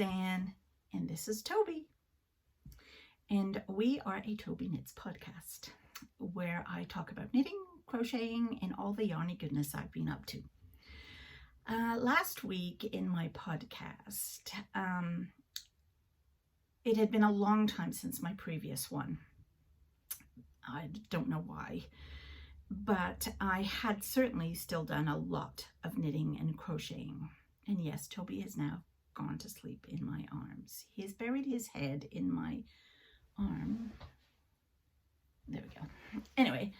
Anne, and this is Toby. And we are a TobyKnits podcast where I talk about knitting, crocheting, and all the yarny goodness I've been up to. Last week in my podcast, it had been a long time since my previous one. I don't know why, but I had certainly still done a lot of knitting and crocheting. And yes, Toby has now gone to sleep in my arms. He has buried his head in my arm. There we go. Anyway,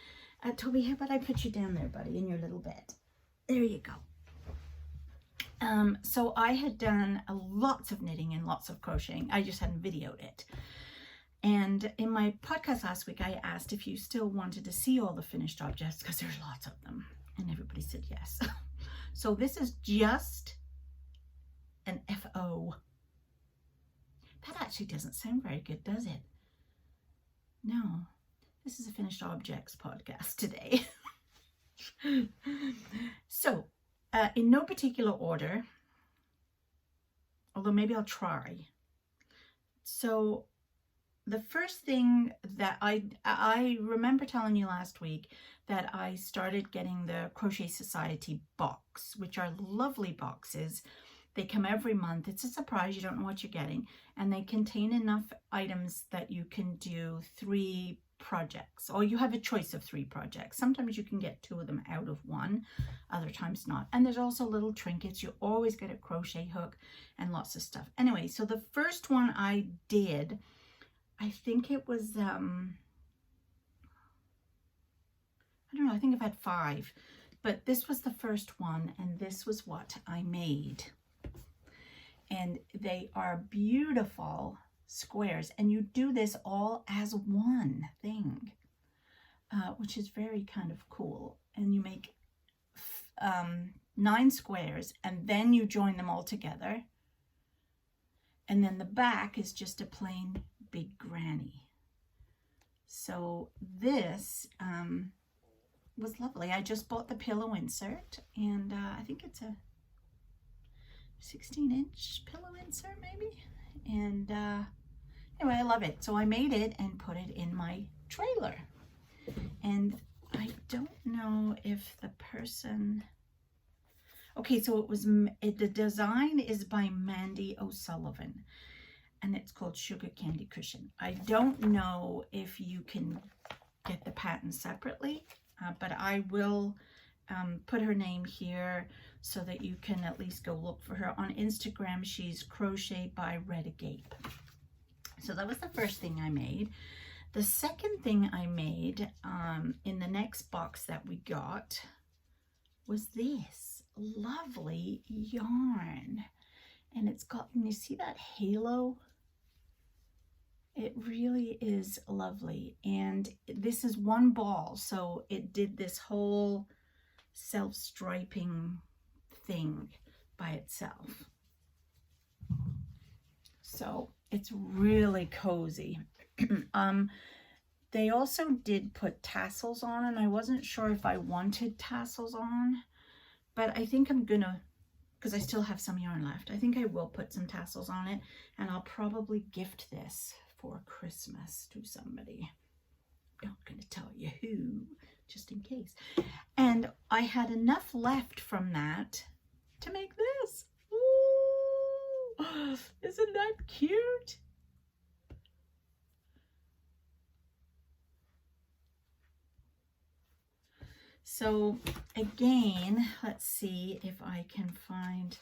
Toby, how about I put you down there, buddy, in your little bed? There you go. So I had done lots of knitting and lots of crocheting. I just hadn't videoed it. And in my podcast last week, I asked if you still wanted to see all the finished objects because there's lots of them. And everybody said yes. So this is just an FO. That actually doesn't sound very good, does it? No, this is a finished objects podcast today. So, in no particular order, although maybe I'll try. So, the first thing that I remember telling you last week that I started getting the Crochet Society Box, which are lovely boxes. They come every month. It's a surprise. You don't know what you're getting. And they contain enough items that you can do 3 projects. Or you have a choice of 3 projects. Sometimes you can get 2 of them out of one. Other times not. And there's also little trinkets. You always get a crochet hook and lots of stuff. Anyway, so the first one I did, I think it was, I don't know, I think I've had 5. But this was the first one. And this was what I made. And they are beautiful squares, and you do this all as one thing, which is very kind of cool. And you make 9 squares, and then you join them all together, and then the back is just a plain big granny. So this was lovely. I just bought the pillow insert, and I think it's a 16-inch pillow insert maybe, and anyway, I love it. So I made it and put it in my trailer, and I don't know if the person, okay, so it was, the design is by Mandy O'Sullivan, and it's called Sugar Candy Cushion. I don't know if you can get the pattern separately, but I will put her name here so that you can at least go look for her. On Instagram, she's Crochet by Red Agape. So that was the first thing I made. The second thing I made in the next box that we got was this lovely yarn. And it's got, can you see that halo? It really is lovely. And this is one ball, so it did this whole self-striping thing by itself. So it's really cozy. They also did put tassels on, and I wasn't sure if I wanted tassels on, but I think I'm gonna, because I still have some yarn left, I think I will put some tassels on it, and I'll probably gift this for Christmas to somebody. I'm not gonna tell you who, just in case. And I had enough left from that to make this. Ooh, isn't that cute? So again, let's see if I can find,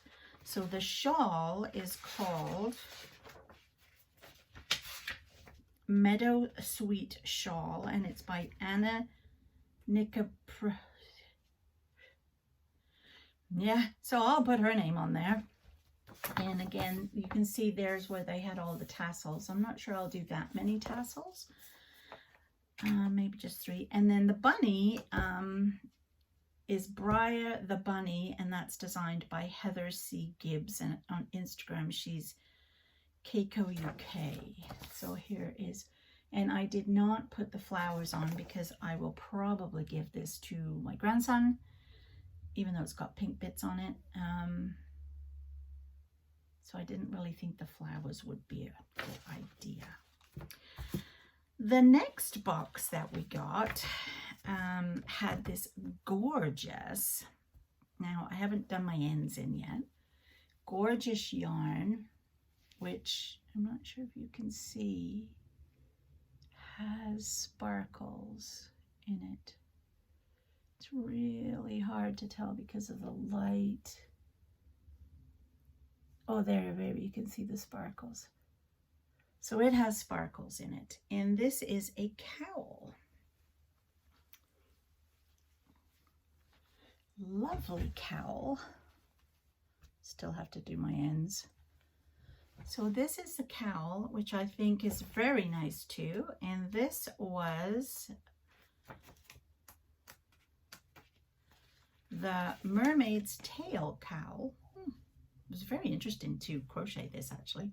so the shawl is called Meadow Sweet Shawl, and it's by Anna Nicapr. Yeah, so I'll put her name on there. And again, you can see there's where they had all the tassels. I'm not sure I'll do that many tassels. Maybe just 3. And then the bunny is Briar the Bunny, and that's designed by Heather C. Gibbs. And on Instagram, she's Keiko UK. So here is, and I did not put the flowers on because I will probably give this to my grandson, even though it's got pink bits on it. So I didn't really think the flowers would be a good idea. The next box that we got had this gorgeous, now I haven't done my ends in yet, gorgeous yarn, which I'm not sure if you can see, has sparkles in it. It's really hard to tell because of the light. Oh, there, baby, you can see the sparkles. So it has sparkles in it. And this is a cowl. Lovely cowl. Still have to do my ends. So this is the cowl, which I think is very nice too. And this was the mermaid's tail cowl. It was very interesting to crochet this actually.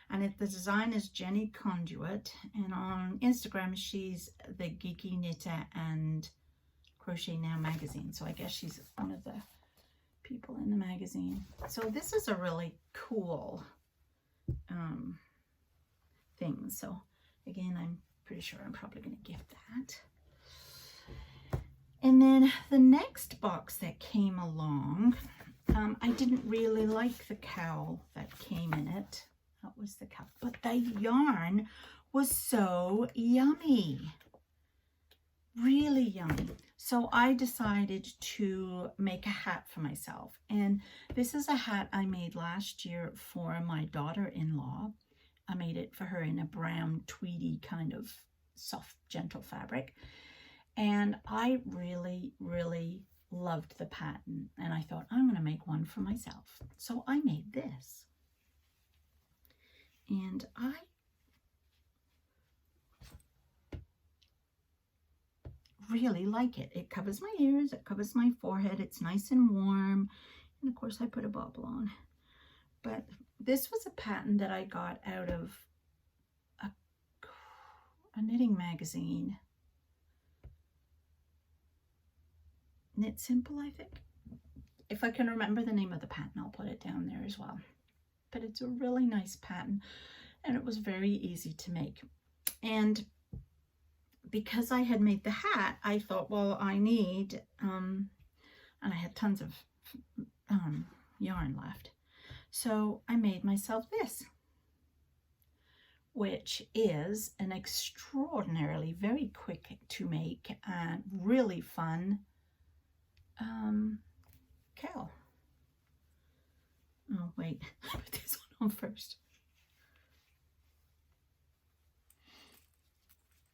And the design is Jenny Conduit, and on Instagram she's the Geeky Knitter and Crochet Now magazine. So I guess she's one of the people in the magazine. So this is a really cool thing. So again, I'm pretty sure I'm probably going to gift that. And then the next box that came along, I didn't really like the cowl that came in it. That was the cowl. But the yarn was so yummy. Really yummy. So I decided to make a hat for myself. And this is a hat I made last year for my daughter-in-law. I made it for her in a brown tweedy kind of soft, gentle fabric. And I really, really loved the pattern. And I thought, I'm going to make one for myself. So I made this. And I really like it. It covers my ears, it covers my forehead, it's nice and warm. And of course I put a bobble on. But this was a pattern that I got out of a knitting magazine. Knit Simple, I think. If I can remember the name of the pattern, I'll put it down there as well. But it's a really nice pattern and it was very easy to make. And because I had made the hat, I thought, well, I need, and I had tons of yarn left. So I made myself this, which is an extraordinarily very quick to make and really fun cowl. Oh, wait, put this one on first.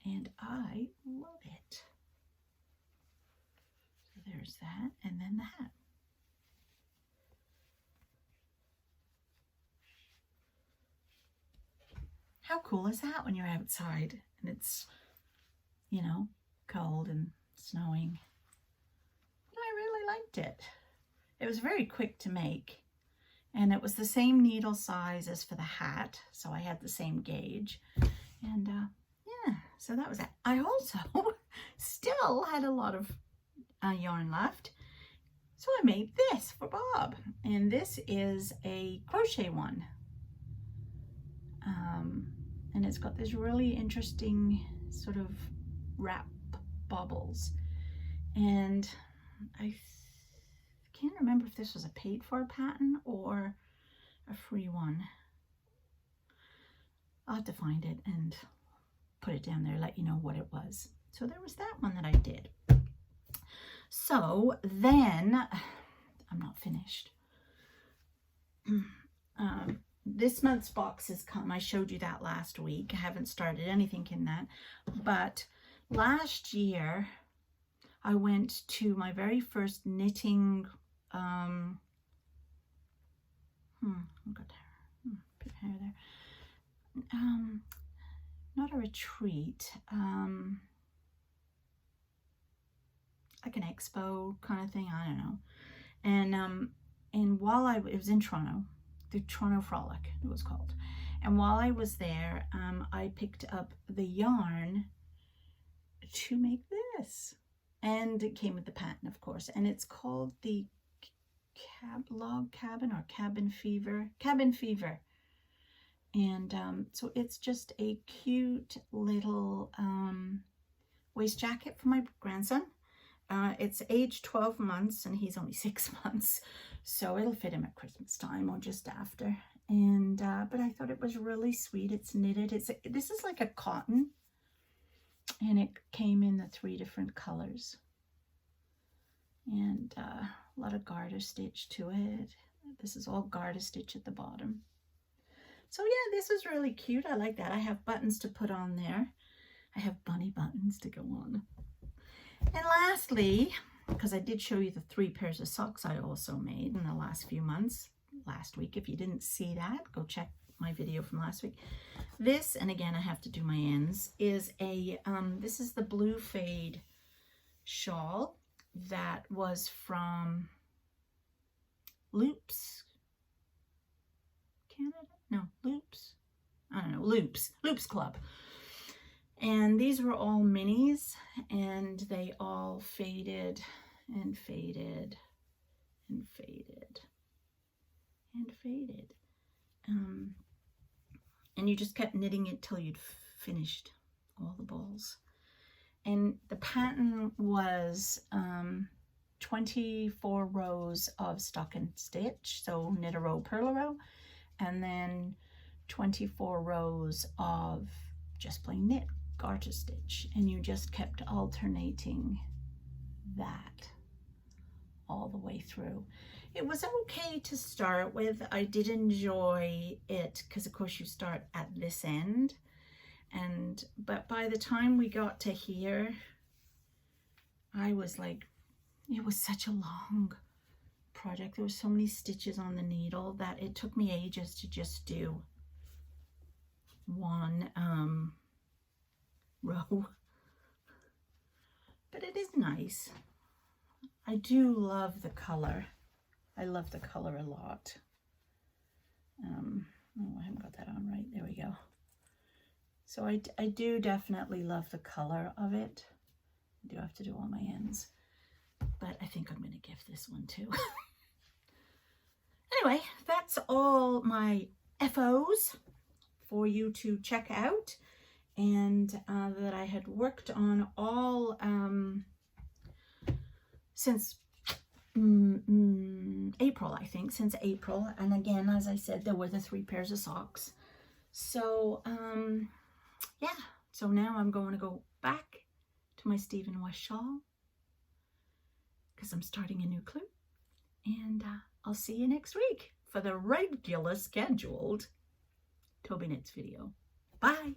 And I love it. So there's that, and then the hat. How cool is that when you're outside and it's, you know, cold and snowing? But I really liked it. It was very quick to make. And it was the same needle size as for the hat, so I had the same gauge. And yeah, so that was it. I also still had a lot of yarn left, so I made this for Bob. And this is a crochet one. And it's got this really interesting sort of wrap bubbles. And I can't remember if this was a paid for pattern or a free one. I'll have to find it and put it down there, let you know what it was. So there was that one that I did. So then, I'm not finished. This month's box has come. I showed you that last week. I haven't started anything in that. But last year, I went to my very first knitting, I've got bit of hair there. Not a retreat, like an expo kind of thing, I don't know. And while it was in Toronto, the Toronto Frolic it was called. And while I was there, I picked up the yarn to make this. And it came with the pattern, of course. And it's called the log cabin or cabin fever. And so it's just a cute little waist jacket for my grandson. It's age 12 months and he's only 6 months, so it'll fit him at Christmas time or just after. And but I thought it was really sweet. It's knitted. This is like a cotton, and it came in the 3 different colors, and a lot of garter stitch to it. This is all garter stitch at the bottom. So yeah, this is really cute. I like that. I have buttons to put on there. I have bunny buttons to go on. And lastly, because I did show you the 3 pairs of socks I also made in the last few months, last week. If you didn't see that, go check my video from last week. This, and again, I have to do my ends, is a, this is the blue fade shawl that was from Loops, Canada? No, Loops. I don't know, Loops Club. And these were all minis, and they all faded and faded and faded and faded. And you just kept knitting it till you'd finished all the balls. And the pattern was 24 rows of stocking stitch, so knit a row, purl a row, and then 24 rows of just plain knit, garter stitch, and you just kept alternating that all the way through. It was okay to start with. I did enjoy it because of course you start at this end, but by the time we got to here, I was like, it was such a long project. There were so many stitches on the needle that it took me ages to just do one row. But it is nice. I do love the color. I love the color a lot. Oh, I haven't got that on right. There we go. So I do definitely love the color of it. I do have to do all my ends, but I think I'm going to give this one too. Anyway, that's all my FOs for you to check out, and that I had worked on all since April, I think, since April. And again, as I said, there were the 3 pairs of socks. So yeah, so now I'm going to go back to my Stephen West shawl because I'm starting a new clue, and I'll see you next week for the regular scheduled TobyKnits video. Bye.